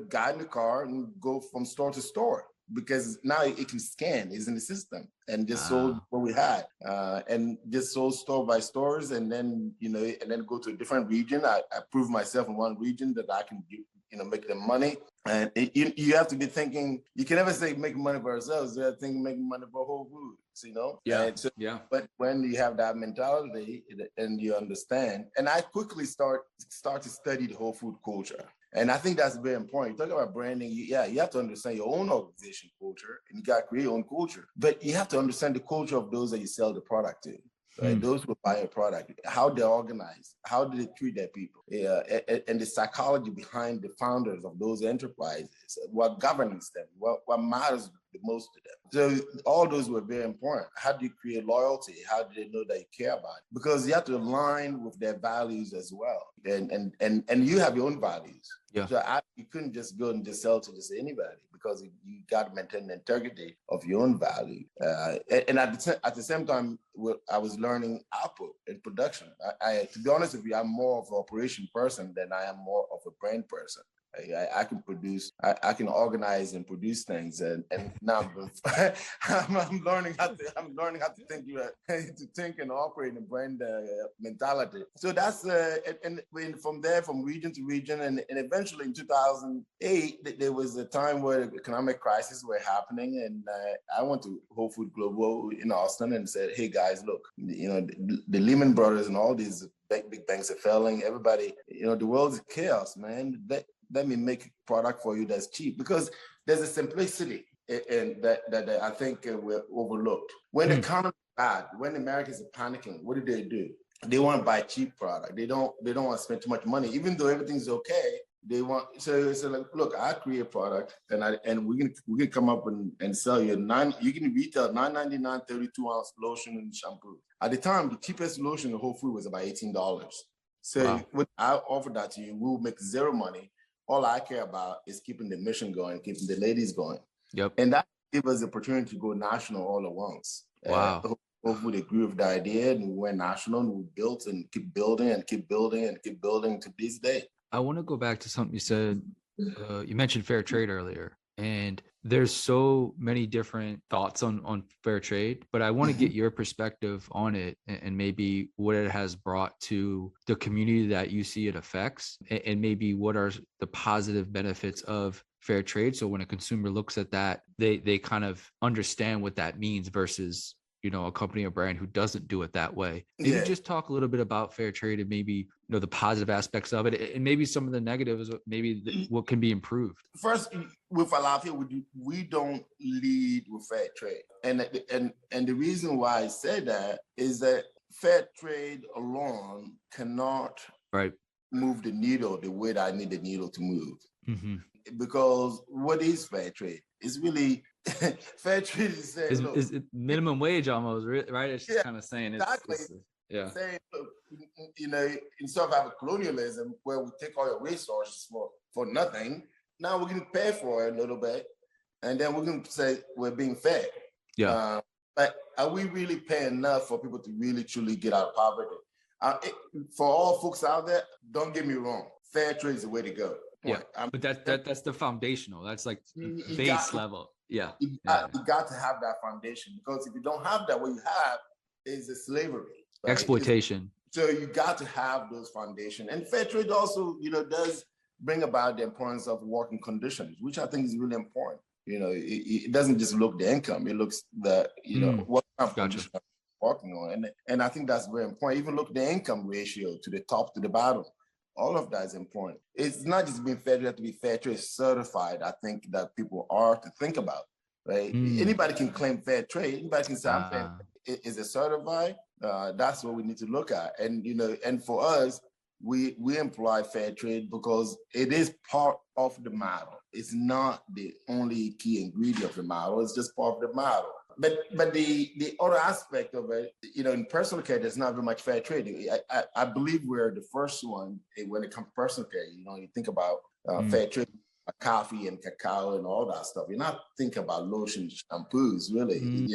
got in the car and go from store to store, because now it can scan, it's in the system, and just sold what we had, and just sold store by stores, and then and then go to a different region. I prove myself in one region that I can make them money. And you have to be thinking, you can never say making money for ourselves. You have to think making money for Whole Foods, Yeah. And so, yeah. But when you have that mentality and you understand, and I quickly start to study the Whole Food culture. And I think that's very important. You talk about branding, you have to understand your own organization culture, and you got to create your own culture. But you have to understand the culture of those that you sell the product to. Right? Those who buy a product, how they're organized, how do they treat their people, and the psychology behind the founders of those enterprises, what governs them, what matters the most to them. So all those were very important. How do you create loyalty? How do they know that you care about it? Because you have to align with their values as well, and you have your own values. Yeah. So you couldn't just go and just sell to just anybody, because you got to maintain the integrity of your own value. And at the same time, I was learning output and production. To be honest with you, I'm more of an operation person than I am more of a brand person. I can produce, I can organize and produce things, and now I'm learning how to think, to think and operate in a brand mentality. So that's and from there, from region to region, and eventually in 2008, there was a time where the economic crisis were happening, and I went to Whole Food Global in Austin and said, "Hey guys, look, the Lehman Brothers and all these big banks are failing. Everybody, the world's chaos, man. Let me make a product for you that's cheap," because there's a simplicity and that I think we're overlooked. When the economy is bad, when Americans are panicking, what do? They want to buy cheap product. They don't want to spend too much money, even though everything's okay. They want so like, look, I create a product, and we can come up and sell you you can retail $9.99 32-ounce lotion and shampoo. At the time, the cheapest lotion in Whole Food was about $18. So when I offer that to you, we will make zero money. All I care about is keeping the mission going, keeping the ladies going. Yep. And that gave us the opportunity to go national all at once. Wow. Hopefully they grew with the idea, and we went national, and we built and keep building and keep building and keep building to this day. I want to go back to something you said. You mentioned fair trade earlier, and there's so many different thoughts on fair trade, but I want to get your perspective on it, and maybe what it has brought to the community that you see it affects, and maybe what are the positive benefits of fair trade. So when a consumer looks at that, they kind of understand what that means versus a company or brand who doesn't do it that way. Maybe just talk a little bit about fair trade, and maybe the positive aspects of it, and maybe some of the negatives, maybe what can be improved. First, with Alaffia, we don't lead with fair trade, and the reason why I say that is that fair trade alone cannot move the needle the way that I need the needle to move. Mm-hmm. Because what is fair trade? It's really fair trade is saying, is it minimum wage almost, right? It's just kind of saying exactly. Yeah. Say, look, instead of having colonialism where we take all your resources for nothing, now we're going to pay for it a little bit, and then we're going to say we're being fair. Yeah. But are we really paying enough for people to really truly get out of poverty? For all folks out there, don't get me wrong, fair trade is the way to go. Yeah, but that's the foundational. That's like base level. Yeah. You got to have that foundation, because if you don't have that, what you have is a slavery, right? Exploitation. So you got to have those foundation, and fair trade also, does bring about the importance of working conditions, which I think is really important. It doesn't just look the income; it looks what kind of conditions working on, and I think that's very important. Even look the income ratio to the top to the bottom. All of that is important. It's not just being fair; you have to be fair trade certified. I think that people are to think about, right? Anybody can claim fair trade. Anybody can say I'm fair. Is it certified? That's what we need to look at. And and for us, we employ fair trade because it is part of the model. It's not the only key ingredient of the model. It's just part of the model. But the other aspect of it, in personal care, there's not very much fair trade. I believe we're the first one when it comes to personal care. You think about fair trade, coffee and cacao and all that stuff. You're not thinking about lotion, shampoos, really.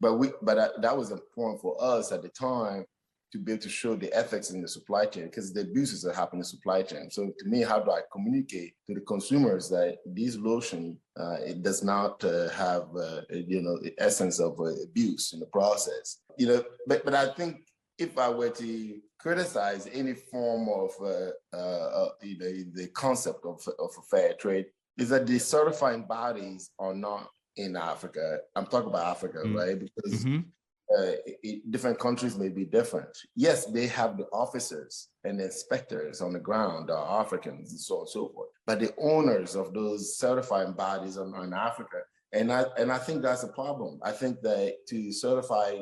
But that was important for us at the time to be able to show the ethics in the supply chain, because the abuses that happen in the supply chain. So to me, how do I communicate to the consumers that these lotion, it does not have, the essence of abuse in the process? But I think if I were to criticize any form of, the concept of fair trade, is that the certifying bodies are not in Africa. I'm talking about Africa, right? Because different countries may be different. Yes, they have the officers and the inspectors on the ground are Africans and so on and so forth. But the owners of those certifying bodies are not in Africa. And I think that's a problem. I think that to certify,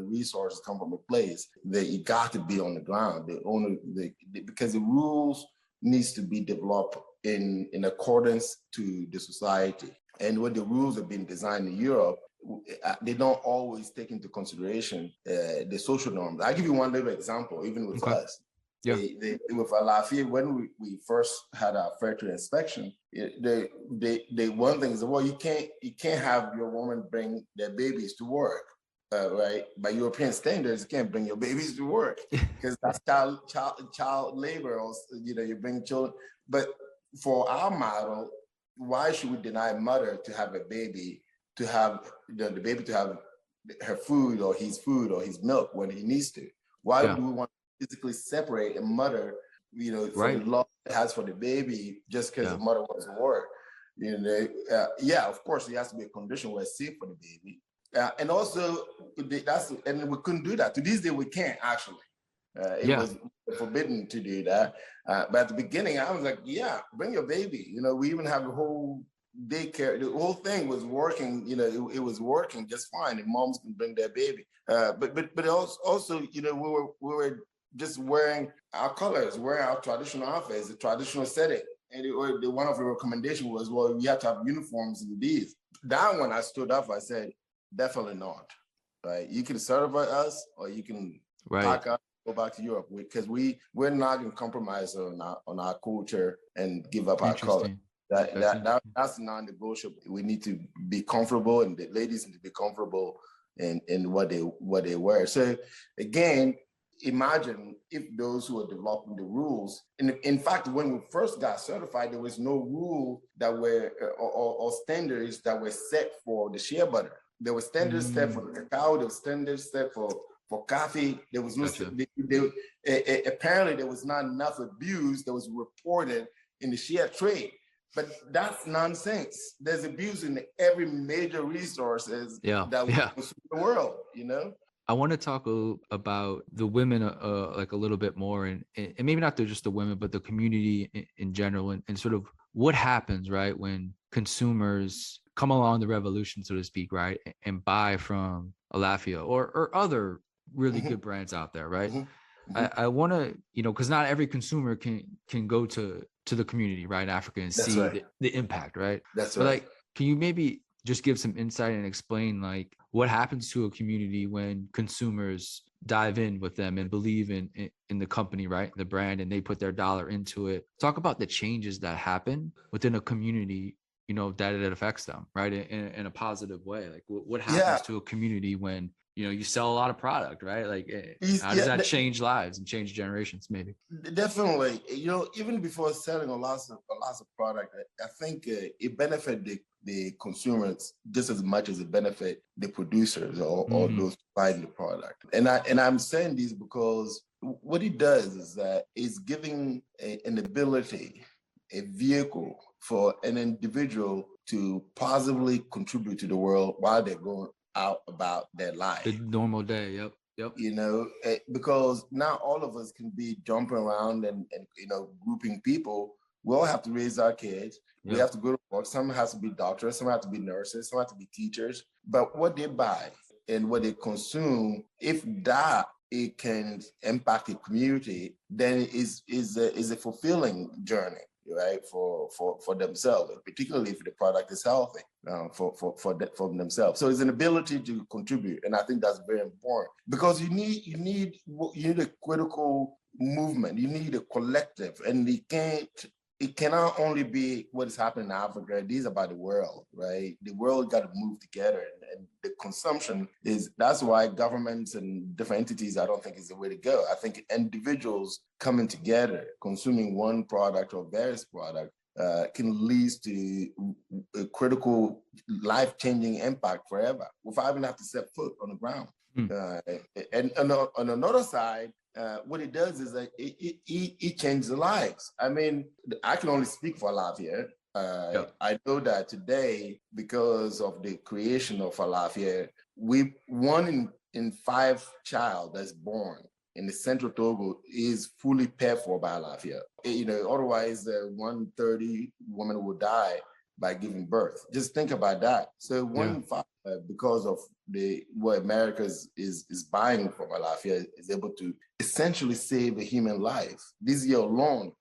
resources come from a place that you got to be on the ground. The owner, because the rules needs to be developed in accordance to the society. And when the rules have been designed in Europe, they don't always take into consideration the social norms. I'll give you one little example, even with us. Yeah. With Alaffia, when we first had our fair trade inspection, the one thing is, well, you can't have your woman bring their babies to work, right? By European standards, you can't bring your babies to work because that's child labor, or you bring children. But for our model, why should we deny a mother to have a baby, to have the baby to have her food or his milk when he needs to? Why do we want to physically separate a mother, for the love it has for the baby just because the mother wants to work? Of course, it has to be a condition where it's safe for the baby. And also, and we couldn't do that. To this day, we can't actually. It was forbidden to do that. But at the beginning, I was like, bring your baby. We even have the whole daycare. The whole thing was working. It was working just fine. The moms can bring their baby. But also, we were just wearing our colors, wearing our traditional outfits, the traditional setting. And one of the recommendations was, well, we have to have uniforms in these. That one, I stood up. I said, definitely not. Right? You can certify us, or you can pack up, go back to Europe, because we're not going to compromise on our culture and give up our color. That's non-negotiable. We need to be comfortable, and the ladies need to be comfortable in what they wear. So again, imagine if those who are developing the rules, and in fact, when we first got certified, there was no rule that were or standards that were set for the shea butter. There were standards set for the cacao. There were standards set for coffee. There was no. Apparently, there was not enough abuse that was reported in the shea trade. But that's nonsense. There's abuse in every major resources that we consume in the world. I want to talk about the women like a little bit more, and maybe not just the women, but the community in general, and sort of what happens, right, when consumers come along the revolution, so to speak, right, and buy from Alaffia or other really good brands out there, right? I want to, because not every consumer can go to the community, right, in Africa, and see the impact, right? That's right. But like, can you maybe just give some insight and explain like what happens to a community when consumers dive in with them and believe in the company, right? The brand, and they put their dollar into it. Talk about the changes that happen within a community, you know, that it affects them, right? In a positive way. Like what Yeah, happens to a community when, you know, you sell a lot of product, right? Like how does yeah, that change lives and change generations maybe? definitely. Even before selling a lots of product, I think it benefit the consumers just as much as it benefit the producers or Mm-hmm. those buying the product. And I'm saying this because what it does is that it's giving an ability, a vehicle for an individual to positively contribute to the world while they're going out about their The life. normal day. Yep. Yep. Because now all of us can be jumping around and grouping people. We all have to raise our kids. We Yep. have to go to work. Some has to be doctors, some have to be nurses, some have to be teachers. But what they buy and what they consume, if that it can impact the community, then is a fulfilling journey, right, for themselves, particularly if the product is healthy for themselves. So it's an ability to contribute, and I think that's very important because you need a critical movement, you need a collective, and it cannot only be what is happening in Africa. It is about the world, right? The world got to move together, and the consumption that's why governments and different entities, I don't think is the way to go. I think individuals coming together, consuming one product or various products, can lead to a critical, life-changing impact forever without even have to set foot on the ground. Mm. And on another side, what it does is that it changes lives. I mean, I can only speak for Alaffia. Yep. I know that today, because of the creation of Alaffia, one in five child that's born in the central Togo is fully paid for by Alaffia. Otherwise, 130 women will die by giving birth. Just think about that. So one Yeah. in five, because of what America is buying from Alaffia, is able to essentially save a human life. This year alone,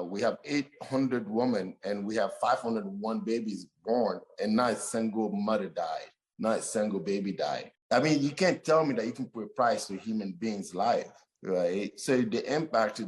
we have 800 women and we have 501 babies born, and not a single mother died, not a single baby died. I mean, you can't tell me that you can put a price to a human being's life, right? So the impact,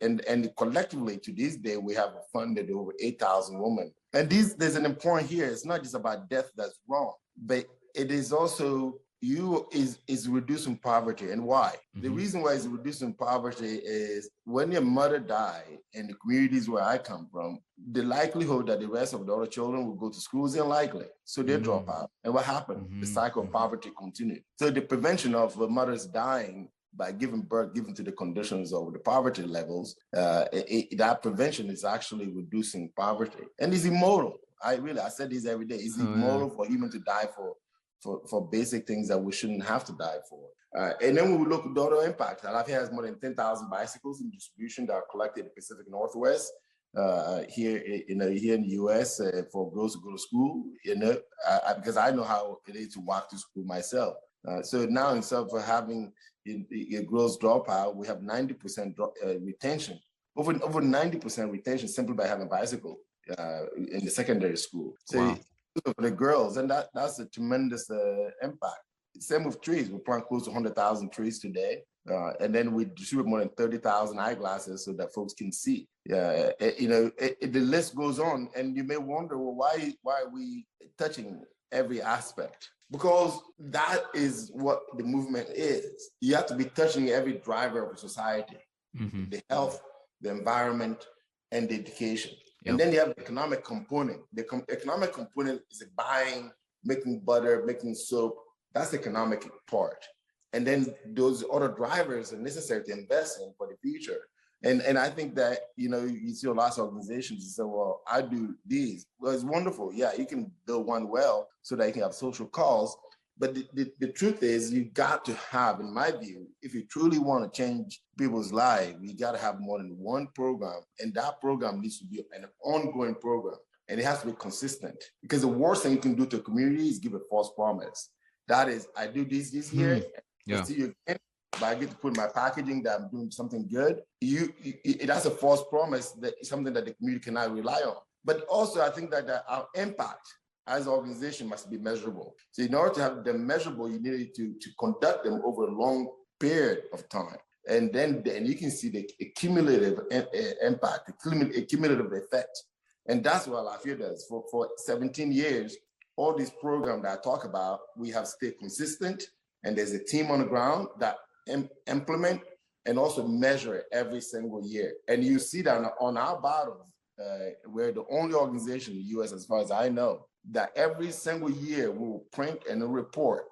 and collectively to this day, we have funded over 8,000 women. And there's an important here. It's not just about death that's wrong, but it is also is reducing poverty. And why? Mm-hmm. The reason why it's reducing poverty is when your mother died in the communities where I come from, the likelihood that the rest of the other children will go to school is unlikely. So they drop out. And what happened? Mm-hmm. The cycle of poverty continued. So the prevention of mothers dying by giving birth, given to the conditions of the poverty levels, that prevention is actually reducing poverty. And it's immoral. I said this every day. It's immoral for humans to die for basic things that we shouldn't have to die for. And then when we look at the other impact, Alaffia has more than 10,000 bicycles in distribution that are collected in the Pacific Northwest. Here in the U.S. For girls to go to school, because I know how it is to walk to school myself. So now instead of having a girls dropout, we have 90% retention, over 90% retention simply by having a bicycle in the secondary school. So wow. For the girls, and that's a tremendous impact. Same with trees. We plant close to 100,000 trees today. And then we distribute more than 30,000 eyeglasses so that folks can see. The list goes on, and you may wonder, well, why are we touching every aspect? Because that is what the movement is. You have to be touching every driver of a society, mm-hmm. the health, the environment, and the education. Yep. And then you have the economic component. The economic component is buying, making butter, making soap. That's the economic part. And then those other drivers are necessary to invest in for the future. And I think that, you see a lot of organizations that say, well, I do these. Well, it's wonderful. Yeah, you can build one well so that you can have social cause. But the truth is, you got to have, in my view, if you truly want to change people's lives, you got to have more than one program. And that program needs to be an ongoing program. And it has to be consistent. Because the worst thing you can do to a community is give a false promise. That is, I do this year, and see you again. But I get to put in my packaging that I'm doing something good. That's a false promise, that is something that the community cannot rely on. But also, I think that our impact as an organization must be measurable. So in order to have them measurable, you need to conduct them over a long period of time. And then you can see the cumulative impact, the cumulative effect. And that's what Alaffia does. For 17 years, all these programs that I talk about, we have stayed consistent, and there's a team on the ground that implement and also measure it every single year. And you see that on our bottles, we're the only organization in the US, as far as I know, that every single year we will print and report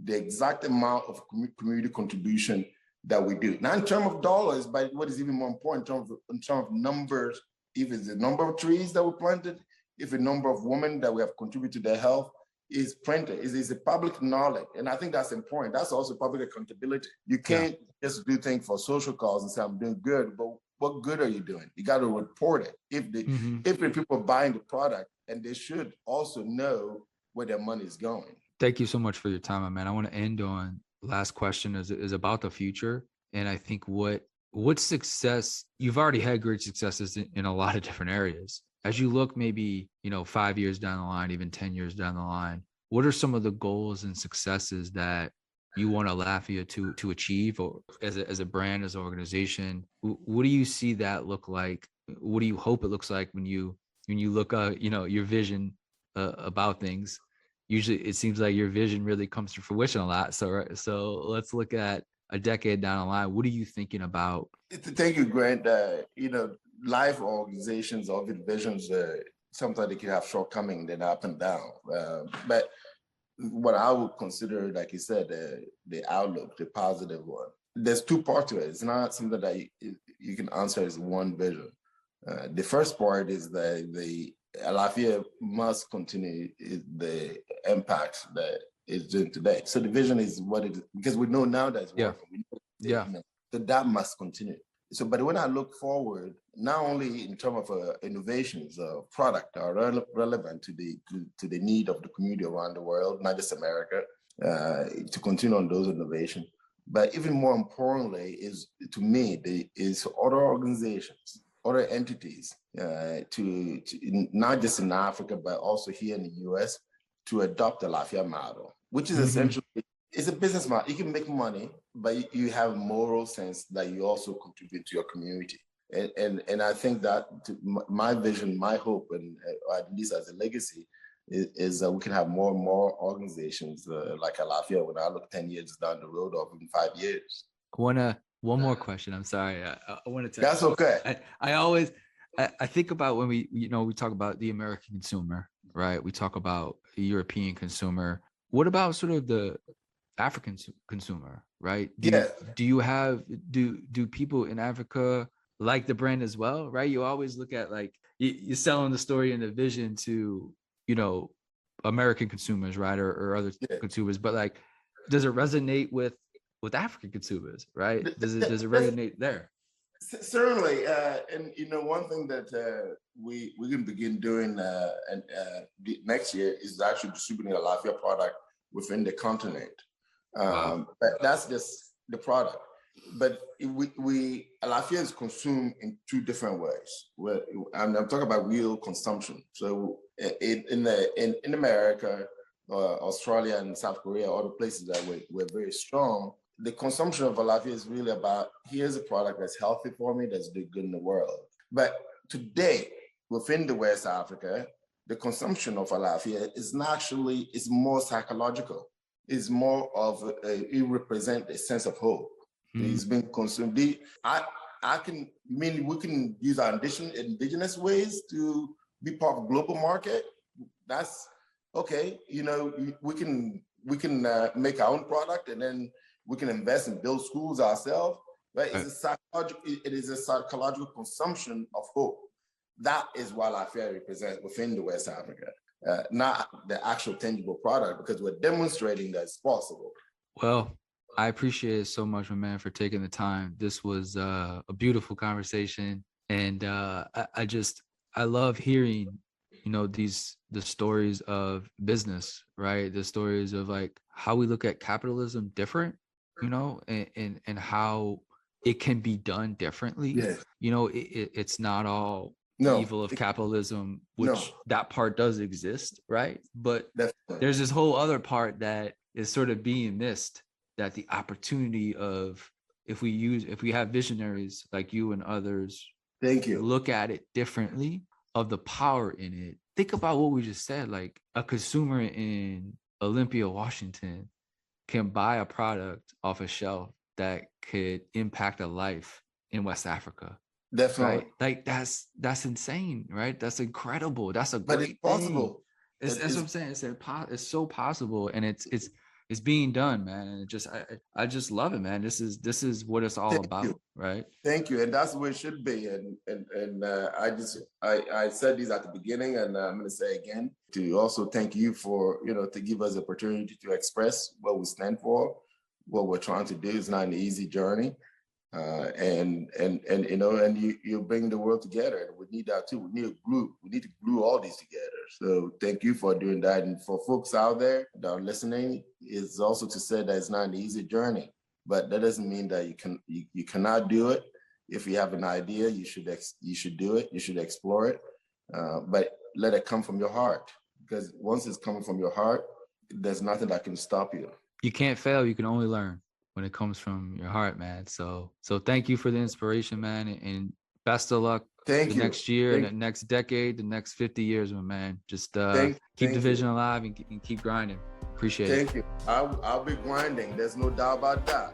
the exact amount of community contribution that we do. Not in terms of dollars, but what is even more important in terms of numbers, if it's the number of trees that we planted, if the number of women that we have contributed to their health is printed, is a public knowledge. And I think that's important. That's also public accountability. You can't just do things for social cause and say, I'm doing good, but what good are you doing? You got to report it. If the people are buying the product, and they should also know where their money is going. Thank you so much for your time, man. I want to end on last question is about the future. And I think what success, you've already had great successes in a lot of different areas. As you look maybe, 5 years down the line, even 10 years down the line, what are some of the goals and successes that you want Alaffia to achieve, or as a brand, as an organization? What do you see that look like? What do you hope it looks like when you look your vision about things? Usually it seems like your vision really comes to fruition a lot. So let's look at a decade down the line. What are you thinking about? Thank you, Grant. Life organizations or visions, sometimes they can have shortcomings, then up and down. But what I would consider, like you said, the outlook, the positive one. There's two parts to it. It's not something that you can answer as one vision. The first part is that the Alaffia must continue the impact that it's doing today. So the vision is what it is, because we know now that it's working. So that must continue. So, but when I look forward, not only in terms of innovations, product are relevant to the need of the community around the world, not just America, to continue on those innovations. But even more importantly, is other organizations, other entities, to not just in Africa, but also here in the US, to adopt the Alaffia model, which is essentially, it's a business model. You can make money, but you have moral sense that you also contribute to your community. And I think that my vision, my hope, and at least as a legacy, is that we can have more and more organizations like Alaffia when I look 10 years down the road, or even 5 years. One more question. I'm sorry. I wanted to. That's okay. I think about when we talk about the American consumer, right? We talk about the European consumer. What about sort of the African consumer, right? Do people in Africa like the brand as well, right? You always look at like you're selling the story and the vision to American consumers, right, or other consumers, but like, does it resonate with African consumers, right? Does it resonate there? Certainly, and one thing that we can begin doing next year is actually distributing a Alaffia product within the continent. Wow. But that's just the product. But Alaffia is consumed in two different ways. I'm talking about real consumption. So in America, Australia, and South Korea, other places that we're very strong, the consumption of Alaffia is really about, here's a product that's healthy for me, that's doing good in the world. But today, within the West Africa, the consumption of Alaffia is more psychological. It's more of it represents a sense of hope. It's been consumed. We can use our indigenous ways to be part of global market. That's okay. We can make our own product, and then we can invest and build schools ourselves. Right? It is a psychological consumption of hope. That is what Alaffia represents within the West Africa, not the actual tangible product, because we're demonstrating that it's possible. Well, I appreciate it so much, my man, for taking the time. This was a beautiful conversation, and I love hearing, the stories of business, right? The stories of like how we look at capitalism different, and how it can be done differently. Yeah. It's not all evil of capitalism, which that part does exist, right? But there's this whole other part that is sort of being missed that the opportunity of, if we have visionaries like you and others, Thank you. look at it differently, of the power in it. Think about what we just said. Like, a consumer in Olympia, Washington can buy a product off a shelf that could impact a life in West Africa. Definitely. Right? Like, that's insane, right? That's incredible. That's a But great it's possible. thing. That's what I'm saying. It's so possible, and it's being done, man. And it just, I just love it, man. This is what it's all Thank about, you. right? Thank you, and that's where it should be. And I said these at the beginning, and I'm going to say again, to also thank you for, to give us the opportunity to express what we stand for, what we're trying to do. It's not an easy journey, and you bring the world together. We need that too. We need a group. We need to glue all these together. So thank you for doing that. And for folks out there that are listening, is also to say that it's not an easy journey. But that doesn't mean that you cannot do it. If you have an idea, you should do it. You should explore it, but let it come from your heart. Because once it's coming from your heart, there's nothing that can stop you. You can't fail. You can only learn when it comes from your heart, man. So thank you for the inspiration, man, and best of luck. Thank you. Next year, and the next decade, the next 50 years, my man. Just keep the vision alive and keep grinding. Appreciate it. Thank you. I'll be grinding. There's no doubt about that.